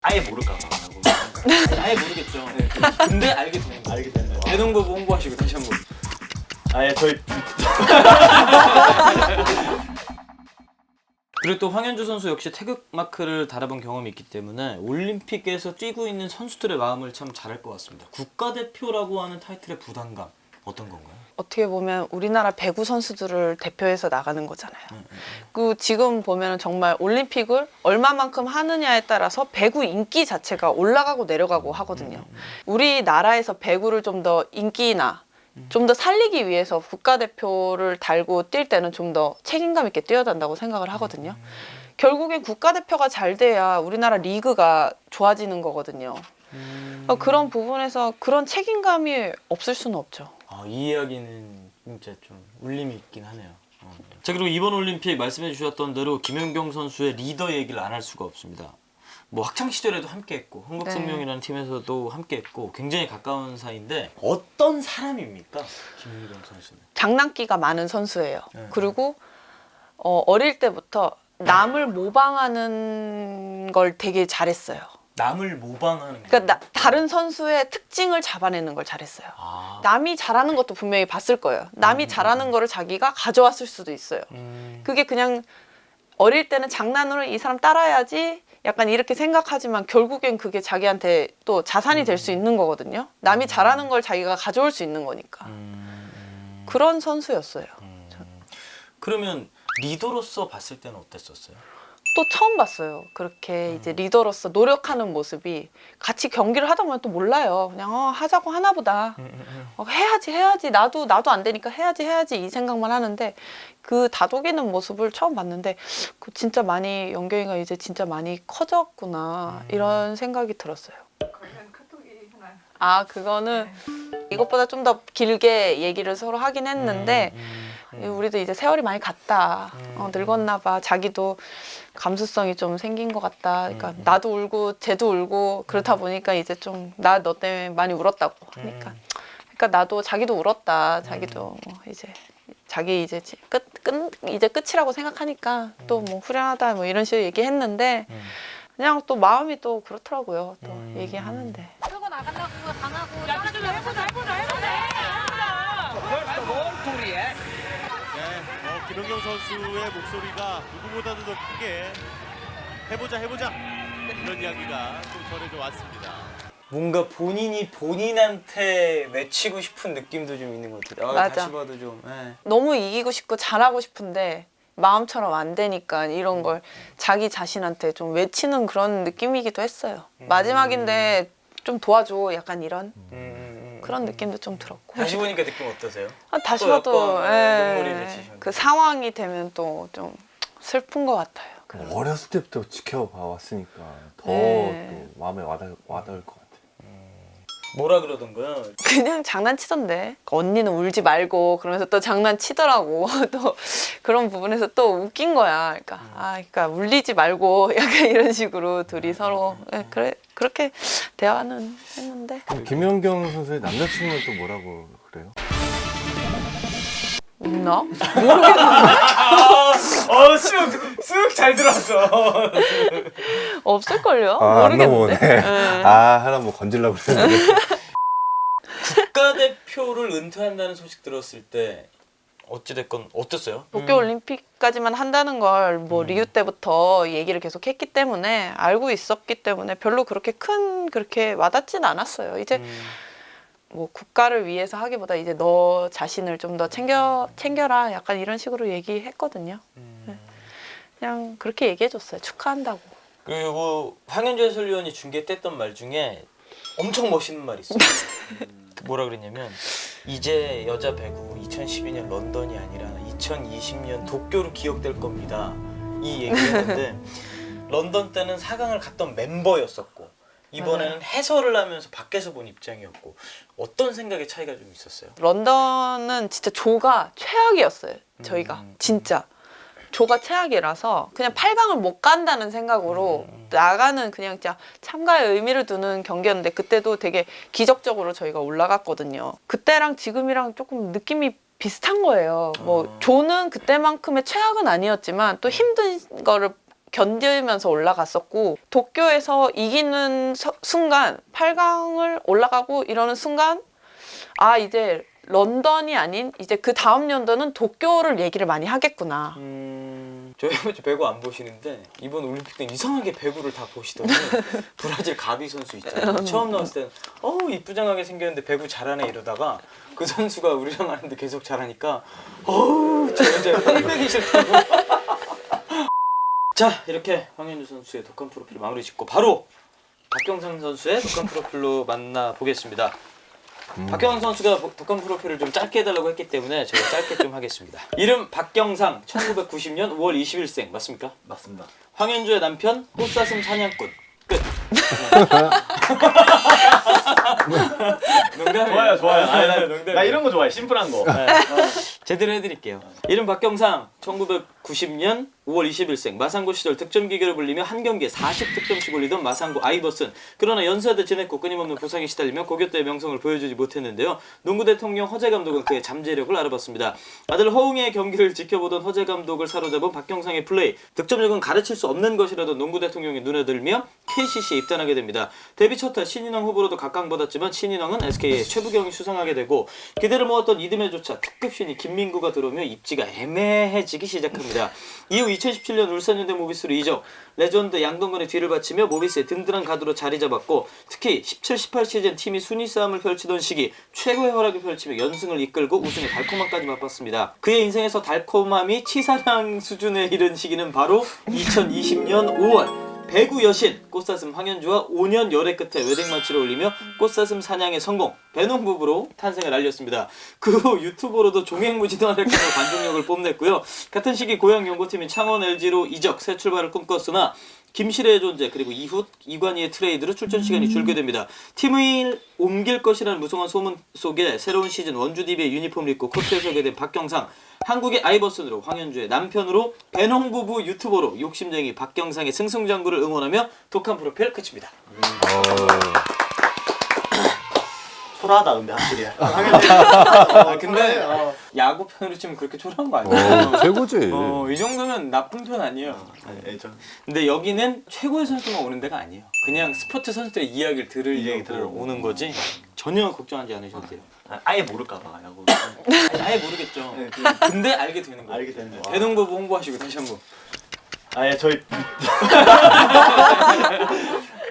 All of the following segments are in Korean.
아예 모를까 봐. 아예 모르겠죠. 네. 근데 알게 되는 거. 알게 되는 거. 대동부부 홍보하시고 다시 한번. 아예 저희. 그리고 또 황현주 선수 역시 태극마크를 달아본 경험이 있기 때문에 올림픽에서 뛰고 있는 선수들의 마음을 참 잘할 것 같습니다. 국가대표라고 하는 타이틀의 부담감 어떤 건가요? 어떻게 보면 우리나라 배구 선수들을 대표해서 나가는 거잖아요. 그 지금 보면 정말 올림픽을 얼마만큼 하느냐에 따라서 배구 인기 자체가 올라가고 내려가고 하거든요. 우리나라에서 배구를 좀 더 인기나 좀 더 살리기 위해서 국가대표를 달고 뛸 때는 좀 더 책임감 있게 뛰어야 된다고 생각을 하거든요. 결국엔 국가대표가 잘 돼야 우리나라 리그가 좋아지는 거거든요. 그런 부분에서 그런 책임감이 없을 수는 없죠. 이 이야기는 진짜 좀 울림이 있긴 하네요. 자, 그리고 이번 올림픽 말씀해 주셨던 대로 김연경 선수의 리더 얘기를 안 할 수가 없습니다. 뭐 학창 시절에도 함께했고 흥국생명이라는 팀에서도 함께했고 굉장히 가까운 사이인데 어떤 사람입니까? 김연경 선수는 장난기가 많은 선수예요. 그리고 어릴 때부터 남을 모방하는 걸 되게 잘했어요. 남을 모방하는 그러니까 다른 선수의 특징을 잡아내는 걸 잘했어요. 남이 잘하는 것도 분명히 봤을 거예요. 남이 잘하는 거를 자기가 가져왔을 수도 있어요. 그게 그냥 어릴 때는 장난으로 이 사람 따라야지 약간 이렇게 생각하지만 결국엔 그게 자기한테 또 자산이 될 수 있는 거거든요. 남이 잘하는 걸 자기가 가져올 수 있는 거니까. 그런 선수였어요. 그러면 리더로서 봤을 때는 어땠었어요? 또 처음 봤어요. 그렇게 이제 리더로서 노력하는 모습이 같이 경기를 하다 보면 또 몰라요. 그냥 하자고 하나 보다. 해야지 나도 안 되니까 해야지 이 생각만 하는데 그 다독이는 모습을 처음 봤는데 그 진짜 많이 연경이가 이제 진짜 많이 커졌구나 이런 생각이 들었어요. 그거는 이것보다 좀 더 길게 얘기를 서로 하긴 했는데 우리도 이제 세월이 많이 갔다. 늙었나 봐. 자기도 감수성이 좀 생긴 것 같다. 그러니까 나도 울고 쟤도 울고 그렇다 보니까 이제 좀 나 너 때문에 많이 울었다고 하니까 그러니까 나도 자기도 울었다. 자기도 이제 자기 이제 이제 끝이라고 생각하니까 또 뭐 후련하다 뭐 이런 식으로 얘기했는데 그냥 또 마음이 또 그렇더라고요. 또 얘기하는데. 끌고 나간다고 당하고 김연경 선수의 목소리가 누구보다도 더 크게 해보자 이런 이야기가 좀 전해져 왔습니다. 뭔가 본인이 본인한테 외치고 싶은 느낌도 좀 있는 것 같아요. 맞아. 다시 봐도 좀. 너무 이기고 싶고 잘하고 싶은데 마음처럼 안 되니까 이런 걸 자기 자신한테 좀 외치는 그런 느낌이기도 했어요. 마지막인데 좀 도와줘 약간 이런 그런 느낌도 좀 들었고. 다시 보니까 느낌 어떠세요? 다시 또 봐도 약간, 눈물이 맺히셨나요? 그 상황이 되면 또 좀 슬픈 것 같아요. 어렸을 때부터 지켜봐 왔으니까 더 네. 또 마음에 와닿을 것 같아요. 뭐라 그러던가요? 그냥 장난치던데 언니는 울지 말고 그러면서 또 장난치더라고. 또 그런 부분에서 또 웃긴 거야. 그러니까 그러니까 울리지 말고 약간 이런 식으로 둘이 서로 그렇게 대화는 했는데. 그럼 김연경 선수의 남자친구는 또 뭐라고 그래요? 있나? 쑥 잘 들어왔어. 없을걸요? 안 넘어오네. 모르겠는데. 하나 뭐 건질라고 그랬는데. 국가대표를 은퇴한다는 소식 들었을 때 어찌됐건 어땠어요? 도쿄올림픽까지만 한다는 걸 뭐 리우 때부터 얘기를 계속 했기 때문에 알고 있었기 때문에 별로 그렇게 와닿진 않았어요. 이제 뭐 국가를 위해서 하기보다 이제 너 자신을 좀 더 챙겨라 약간 이런 식으로 얘기했거든요. 그냥 그렇게 얘기해줬어요. 축하한다고. 그리고 황현주 해설위원이 중계 때 했던 말 중에 엄청 멋있는 말이 있어요. 뭐라 그랬냐면 이제 여자 배구 2012년 런던이 아니라 2020년 도쿄로 기억될 겁니다. 이 얘기했는데 런던 때는 4강을 갔던 멤버였었고 이번에는 해설을 하면서 밖에서 본 입장이었고 어떤 생각의 차이가 좀 있었어요? 런던은 진짜 조가 최악이었어요. 저희가 진짜 조가 최악이라서 그냥 8강을 못 간다는 생각으로 나가는 그냥 진짜 참가의 의미를 두는 경기였는데 그때도 되게 기적적으로 저희가 올라갔거든요. 그때랑 지금이랑 조금 느낌이 비슷한 거예요. 뭐 조는 그때만큼의 최악은 아니었지만 또 힘든 거를 견디면서 올라갔었고 도쿄에서 이기는 순간 8강을 올라가고 이러는 순간 아 이제 런던이 아닌 이제 그 다음 연도는 도쿄를 얘기를 많이 하겠구나. 저희 아버지 배구 안 보시는데 이번 올림픽 때 이상하게 배구를 다 보시더니 브라질 가비 선수 있잖아요. 처음 나왔을 때는 이쁘장하게 생겼는데 배구 잘하네 이러다가 그 선수가 우리랑 하는데 계속 잘하니까 저 여자 꼴보기 싫다고. 자 이렇게 황현주 선수의 독한 프로필 마무리 짓고 바로 박경상 선수의 독한 프로필로 만나보겠습니다. 박경상 선수가 독한 프로필을 좀 짧게 해달라고 했기 때문에 제가 짧게 좀 하겠습니다. 이름 박경상, 1990년 5월 20일생 맞습니까? 맞습니다. 황현주의 남편, 꽃사슴 사냥꾼. 끝. 농담이에요. 좋아요. 농담이에요. 나 이런 거 좋아해. 심플한 거. 제대로 해드릴게요. 이름 박경상, 1990년 5월 20일생, 마산고 시절 득점기계를 불리며 한 경기에 40득점씩 올리던 마산고 아이버슨. 그러나 연세대 지냈고 끊임없는 부상에 시달리며 고교 때의 명성을 보여주지 못했는데요. 농구 대통령 허재 감독은 그의 잠재력을 알아봤습니다. 아들 허웅의 경기를 지켜보던 허재 감독을 사로잡은 박경상의 플레이. 득점력은 가르칠 수 없는 것이라던 농구 대통령이 눈에 들며 KCC에 입단하게 됩니다. 데뷔 첫해 신인왕 후보로도 각광받았지만 신인왕은 SK의 최부경이 수상하게 되고 기대를 모았던 이듬해조차 특급 신인 김민구가 들어오며 입지가 애매해지기 시작합니다. 이후 2017년 울산현대 모비스로 이적, 레전드 양동근의 뒤를 바치며 모비스의 든든한 가드로 자리 잡았고 특히 17-18 시즌 팀이 순위 싸움을 펼치던 시기 최고의 활약을 펼치며 연승을 이끌고 우승의 달콤함까지 맛봤습니다. 그의 인생에서 달콤함이 치사량 수준에 이른 시기는 바로 2020년 5월 배구 여신 꽃사슴 황현주와 5년 열애 끝에 웨딩만치를 올리며 꽃사슴 사냥의 성공, 배농 부부로 탄생을 알렸습니다. 그 후 유튜버로도 종횡무진한 활약으로 관중력을 뽐냈고요. 같은 시기 고향 연고팀인 창원 LG로 이적, 새 출발을 꿈꿨으나 김실의 존재 그리고 이후 이관희의 트레이드로 출전 시간이 줄게 됩니다. 팀을 옮길 것이라는 무성한 소문 속에 새로운 시즌 원주 DB의 유니폼을 입고 코트에 서게 된 박경상, 한국의 아이버슨으로 황현주의 남편으로 배농 부부 유튜버로 욕심쟁이 박경상의 승승장구를 응원하며 독한 프로필 끝입니다. 초라하다 근데 확실히. 근데 야구 팬으로 치면 그렇게 초라한 거 아니에요? 최고지. 이 정도면 나쁜 편 아니에요. 근데 여기는 최고의 선수만 오는 데가 아니에요. 그냥 스포츠 선수들의 이야기를 들으러 오는 거지 전혀 걱정하지 않으셔도 돼요. 아예 모를까봐 야구. 아예 모르겠죠. 네, 근데 알게 되는 거예요. 알게 되는 거. 배농부부 홍보하시고 다시 한번. 아예 저희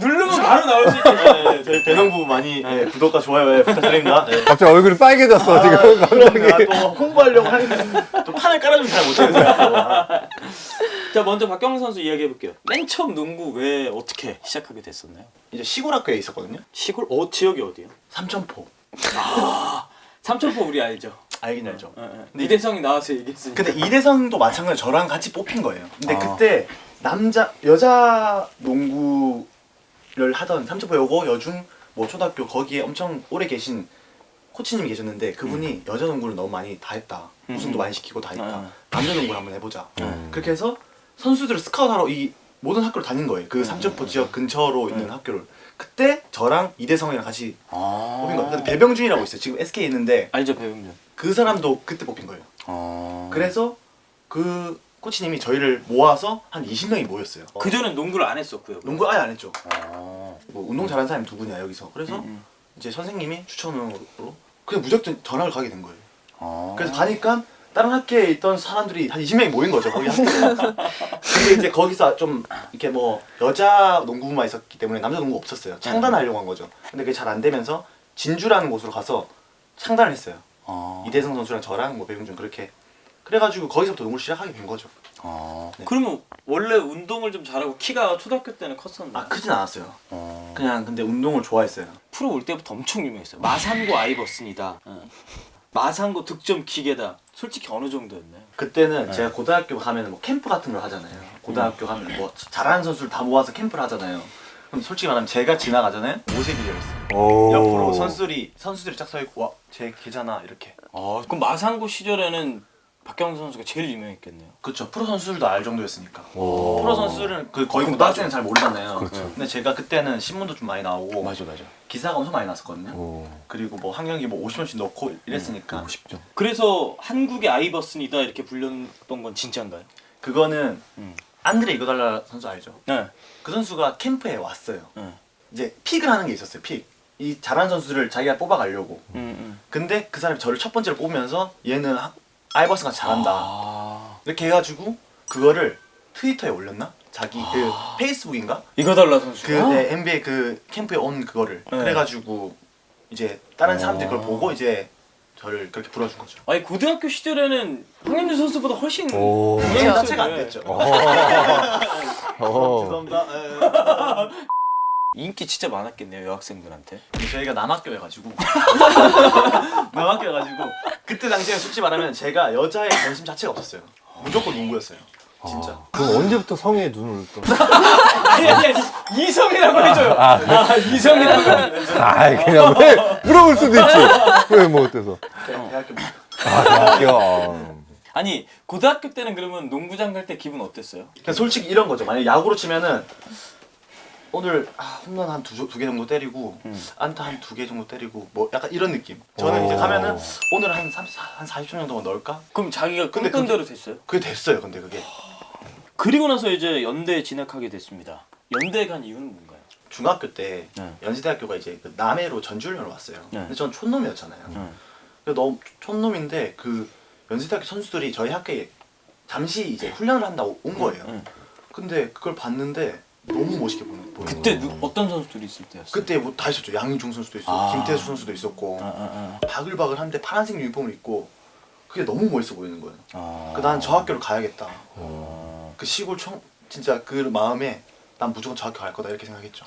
누르면 바로 나올 수 있게. 저희 배농부 많이 구독과 좋아요 부탁드립니다. 갑자기 얼굴이 빨개졌어 지금. 갑자기. 또 홍보하려고 하는 또 판을 깔아주면 잘 못해요. 자 먼저 박경상 선수 이야기 해볼게요. 맨 처음 농구 왜 어떻게 시작하게 됐었나요? 이제 시골 학교에 있었거든요. 시골 지역이 어디요? 삼천포. 삼천포 우리 알죠? 알긴 알죠. 근데 이대성이 나와서 얘기했으니까. 근데 이대성도 마찬가지로 저랑 같이 뽑힌 거예요. 근데 아. 그때 여자 농구를 하던 삼천포여고 여중 뭐 초등학교 거기에 엄청 오래 계신 코치님이 계셨는데 그분이 여자 농구를 너무 많이 다 했다. 우승도 많이 시키고 다 했다. 남자 농구를 한번 해보자. 그렇게 해서 선수들을 스카우트하러 이 모든 학교를 다닌 거예요. 그 삼천포 지역 근처로 있는 학교를. 그때 저랑 이대성이랑 같이 뽑힌 거예요. 근데 배병준이라고 있어요. 지금 SK에 있는데 알죠 배용준. 그 사람도 그때 뽑힌 거예요. 그래서 그 코치님이 저희를 모아서 한 20명이 모였어요. 그 전엔 농구를 안 했었고요. 농구 아예 안 했죠. 뭐 운동 잘하는 사람이 누구냐 여기서. 그래서 이제 선생님이 추천으로 그냥 무작정 전학을 가게 된 거예요. 그래서 가니까 다른 학교에 있던 사람들이 한 20명이 모인 거죠. 거기 학교에. 근데 이제 거기서 좀 이렇게 뭐 여자 농구부만 있었기 때문에 남자 농구 없었어요. 창단하려고 한 거죠. 근데 그게 잘 안 되면서 진주라는 곳으로 가서 창단을 했어요. 이대성 선수랑 저랑 뭐 배용준 그렇게. 그래가지고 거기서부터 농구를 시작하게 된 거죠. 네. 그러면 원래 운동을 좀 잘하고 키가 초등학교 때는 컸었나요? 크진 않았어요. 그냥 근데 운동을 좋아했어요. 프로 올 때부터 엄청 유명했어요. 마산고 아이버슨이다. 마산고 득점 기계다. 솔직히 어느 정도였나요? 그때는 제가 고등학교 가면 뭐 캠프 같은 걸 하잖아요. 고등학교 가면 뭐 잘하는 선수를 다 모아서 캠프를 하잖아요. 그럼 솔직히 말하면 제가 지나가잖아요. 옷에 비려있어요. 옆으로 선수들이 쫙 서 있고 와, 쟤 걔잖아 이렇게. 그럼 마산고 시절에는 박경상 선수가 제일 유명했겠네요. 그렇죠. 프로 선수들도 알 정도였으니까. 프로 선수들은 거의 고등학생은 잘 모르잖아요. 그렇죠. 근데 제가 그때는 신문도 좀 많이 나오고 맞아. 기사가 엄청 많이 났었거든요. 그리고 뭐 한 경기 뭐 50원씩 넣고 이랬으니까. 50점. 그래서 한국의 아이버슨이다 이렇게 불렸던 건 진짜인가요? 그거는 안드레 이고달라 선수 알죠? 네. 그 선수가 캠프에 왔어요. 네. 이제 픽을 하는 게 있었어요. 픽. 이 잘하는 선수를 자기가 뽑아가려고. 근데 그 사람이 저를 첫 번째로 뽑으면서 얘는 아이버슨가 잘한다. 이렇게 해가지고 그거를 트위터에 올렸나? 자기 그 페이스북인가? 이거달라 선수. 그 네, NBA 그 캠프에 온 그거를 네. 그래가지고 이제 다른 사람들이 그걸 보고 이제 저를 그렇게 불러준 거죠. 아니 고등학교 시절에는 황현주 선수보다 훨씬 오. 게임 공연 자체가 안 수준이- 됐죠. 어. 죄송합니다. 인기 진짜 많았겠네요 여학생들한테. 저희가 남학교여가지고 남학교여가지고 그때 당시에 솔직히 말하면 제가 여자의 관심 자체가 없었어요. 무조건 농구였어요. 진짜. 그럼 언제부터 성에 눈을 또? 아니 이성이라고 해줘요. 이성이라고. 아 그냥 왜 물어볼 수도 있지. 왜 뭐 어때서? 대학교 대학교. 아니 고등학교 때는 그러면 농구장 갈 때 기분 어땠어요? 그냥 솔직히 이런 거죠. 만약 야구로 치면은 오늘 홈런 한 두 개 정도 때리고 안타 한 2개 정도 때리고 뭐 약간 이런 느낌. 저는 이제 가면은 오늘 한 40초 정도만 넣을까? 그럼 자기가 근데 꿈꾼 대로 됐어요? 그게 됐어요. 근데 그게 그리고 나서 이제 연대에 진학하게 됐습니다. 연대에 간 이유는 뭔가요? 중학교 때 네. 연세대학교가 이제 그 남해로 전주훈련을 왔어요. 네. 근데 전 촌놈이었잖아요. 그래서 너무 촌놈인데 그 연세대학교 선수들이 저희 학교에 잠시 이제 훈련을 한다고 온 거예요. 근데 그걸 봤는데 너무 멋있게 보이는 거예요. 그때 어떤 선수들이 있을 때였어요? 그때 뭐 다 있었죠. 양희종 선수도 있었고 아. 김태수 선수도 있었고 바글바글한데 파란색 유니폼을 입고 그게 너무 멋있어 보이는 거예요. 그 난 저 학교를 가야겠다. 그 시골 진짜 그 마음에 난 무조건 저 학교 갈 거다 이렇게 생각했죠.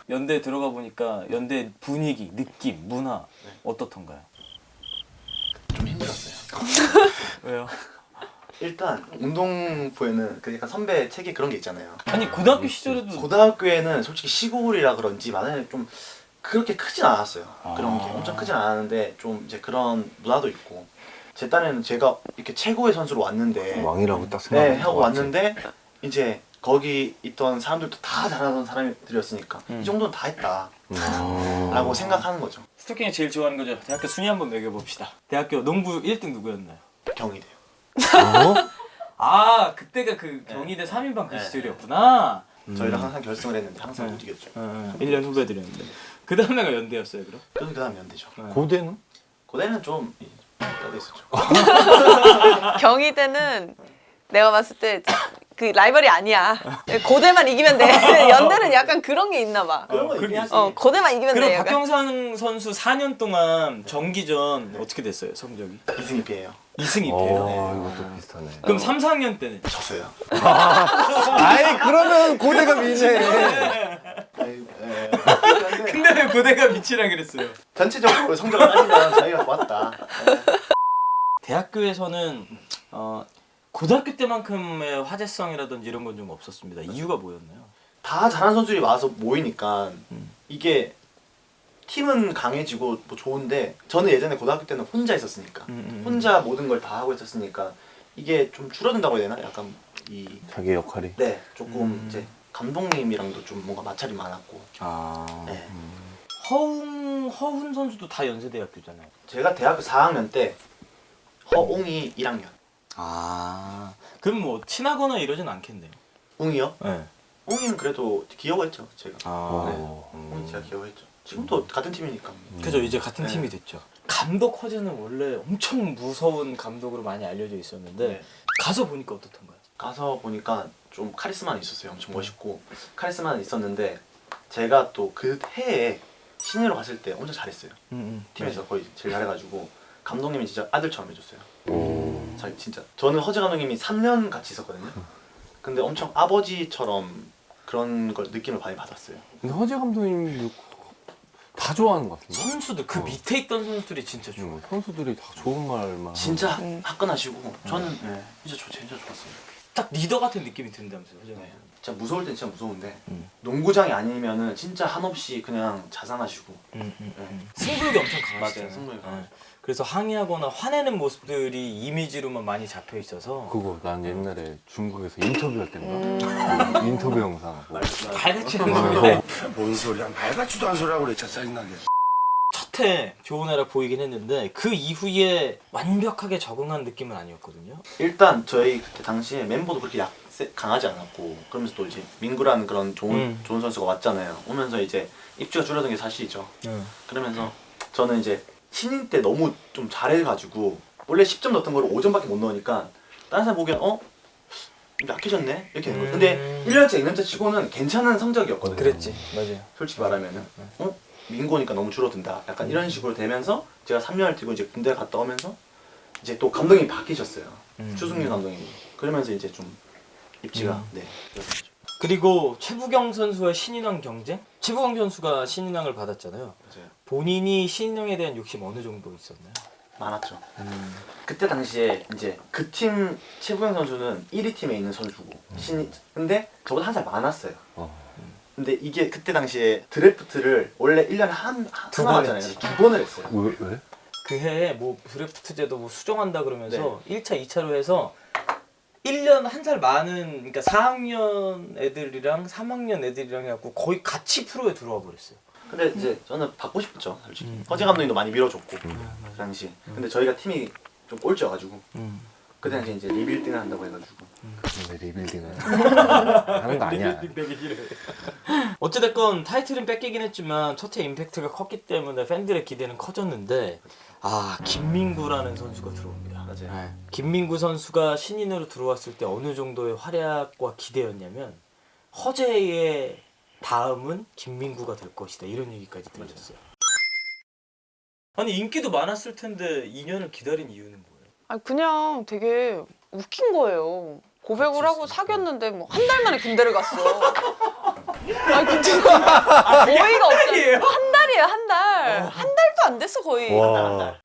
연대에 들어가 보니까 연대 분위기, 느낌, 문화 네. 어떻던가요? 좀 힘들었어요. 왜요? 일단 운동부에는 그 약간 선배 체계 그런 게 있잖아요. 아니 고등학교 시절에도 고등학교에는 솔직히 시골이라 그런지 만약에 좀 그렇게 크진 않았어요. 그런 게 엄청 크진 않았는데 좀 이제 그런 문화도 있고 제 딴에는 제가 이렇게 최고의 선수로 왔는데 왕이라고 딱 생각. 네 하고 왔는데 이제 거기 있던 사람들도 다 잘하던 사람들이었으니까 이 정도는 다 했다 라고 생각하는 거죠. 스토킹이 제일 좋아하는 거죠. 대학교 순위 한번 매겨봅시다. 대학교 농구 1등 누구였나요? 경희대요. 아 그때가 그 경희대 3인방 그 네. 시절이었구나. 저희랑 항상 결승을 했는데 항상 못 이겼죠. 1년 후배들이었는데 그 다음에가 연대였어요 그럼? 그래서 그 다음 연대죠. 고대는? 고대는 좀 따로 있었죠. 경희대는 내가 봤을 때 그 라이벌이 아니야. 고대만 이기면 돼. 연대는 약간 그런 게 있나 봐. 그런 거 그게 있긴 하지. 고대만 이기면 그럼 돼. 약간. 박경상 선수 4년 동안 정기전 어떻게 됐어요 성적이? 2승 2패예요. 2승 2패요. 어 이것도 비슷하네. 그럼 3, 4학년 때는? 졌어요. 아이 그러면 고대가 미네. 근데 왜 고대가 미치라 그랬어요? 전체적으로 성적을 따지면 저희가 왔다. 대학교에서는 고등학교 때만큼의 화제성이라든지 이런 건 좀 없었습니다. 이유가 뭐였나요? 다 잘하는 선수들이 와서 모이니까 이게 팀은 강해지고 뭐 좋은데 저는 예전에 고등학교 때는 혼자 있었으니까 혼자 모든 걸 다 하고 있었으니까 이게 좀 줄어든다고 해야 되나? 약간 자기 역할이. 네 조금 이제 감독님이랑도 좀 뭔가 마찰이 많았고 네. 허훈 선수도 다 연세대학교잖아요. 제가 대학교 4학년 때 허웅이 1학년 그럼 뭐 친하거나 이러진 않겠네요. 웅이요? 네. 웅이는 그래도 귀여워했죠 제가. 어. 웅이 제가 귀여워했죠. 지금도 같은 팀이니까. 그죠 이제 같은 네. 팀이 됐죠. 감독 허재는 원래 엄청 무서운 감독으로 많이 알려져 있었는데 네. 가서 보니까 어떻던가요? 가서 보니까 좀 카리스마는 있었어요. 엄청 멋있고 카리스마는 있었는데 제가 또 그 해에 신예로 갔을 때 엄청 잘했어요. 팀에서 거의 제일 잘해가지고 감독님이 진짜 아들처럼 해줬어요. 자기 진짜 저는 허재 감독님이 3년 같이 있었거든요. 근데 엄청 아버지처럼 그런 걸 느낌을 많이 받았어요. 근데 허재 감독님 다 좋아하는 것 같은데. 선수들 그 밑에 있던 선수들이 진짜 좋아. 선수들이 다 좋은 말만. 진짜 화끈하시고 저는 진짜 진짜 좋았어요. 딱 리더 같은 느낌이 든다면서요, 허재가. 진짜 무서울 땐 진짜 무서운데 농구장이 아니면은 진짜 한없이 그냥 자상하시고 승부욕이 엄청 강하시잖아요. 맞아요, 승부욕이 네. 그래서 항의하거나 화내는 모습들이 이미지로만 많이 잡혀 있어서 그거 난 옛날에 중국에서 인터뷰할 때인가? 그 인터뷰 영상. 뭐. 발같이는 소리인데 뭔 소리야? 말 같지도 않은 소리라고 그래. 짜증나게. 첫해 좋은 애라 보이긴 했는데 그 이후에 완벽하게 적응한 느낌은 아니었거든요. 일단 저희 그때 당시에 멤버도 그렇게 강하지 않았고 그러면서 또 이제 민구라는 그런 좋은 선수가 왔잖아요. 오면서 이제 입지가 줄어든 게 사실이죠. 그러면서 저는 이제 신인 때 너무 좀 잘해가지고 원래 10점 넣었던 걸 5점밖에 못 넣으니까 다른 사람 보기엔 약해졌네 이렇게 되는 거예요. 근데 1년차 2년차 치고는 괜찮은 성적이었거든요. 그랬지. 맞아요. 솔직히 말하면은 민구니까 너무 줄어든다 약간 이런 식으로 되면서 제가 3년을 뛰고 이제 군대 갔다 오면서 이제 또 감독님이 바뀌셨어요. 추승윤 감독님이. 그러면서 이제 좀 입지가 네 그래서 그리고 최부경 선수와 신인왕 경쟁? 최부경 선수가 신인왕을 받았잖아요. 맞아요. 본인이 신인왕에 대한 욕심 어느 정도 있었나요? 많았죠. 그때 당시에 이제 그 팀 최부영 선수는 1위 팀에 있는 선수고 근데 저보다 한 살 많았어요. 근데 이게 그때 당시에 드래프트를 원래 1년에 두 하나 번 하잖아요. 했지. 2번을 했어요. 왜? 그 해에 뭐 드래프트제도 뭐 수정한다 그러면서 1차, 2차로 해서 1년 한 살 많은 그러니까 4학년 애들이랑 3학년 애들이랑 해갖고 거의 같이 프로에 들어와 버렸어요. 근데 이제 저는 받고 싶었죠, 솔직히. 허재 감독님도 많이 밀어줬고 그 당시. 근데 저희가 팀이 좀 꼴찌여가지고 그때 당시 이제 리빌딩을 한다고 해가지고. 왜 리빌딩을 하는 거 아니야. 어찌됐건 타이틀은 뺏기긴 했지만 첫해 임팩트가 컸기 때문에 팬들의 기대는 커졌는데 김민구라는 선수가 들어옵니다. 맞아요. 네. 김민구 선수가 신인으로 들어왔을 때 어느 정도의 활약과 기대였냐면 허재의 다음은 김민구가 될 것이다 이런 얘기까지 들으셨어요. 아니 인기도 많았을 텐데 2년을 기다린 이유는 뭐예요? 아니 그냥 되게 웃긴 거예요. 고백을 하고 사귀었는데 뭐 한 달 만에 군대를 갔어. 아니 근데 어이가 없잖아. 한 달이에요, 한 달. 한 달도 안 됐어 거의. 와.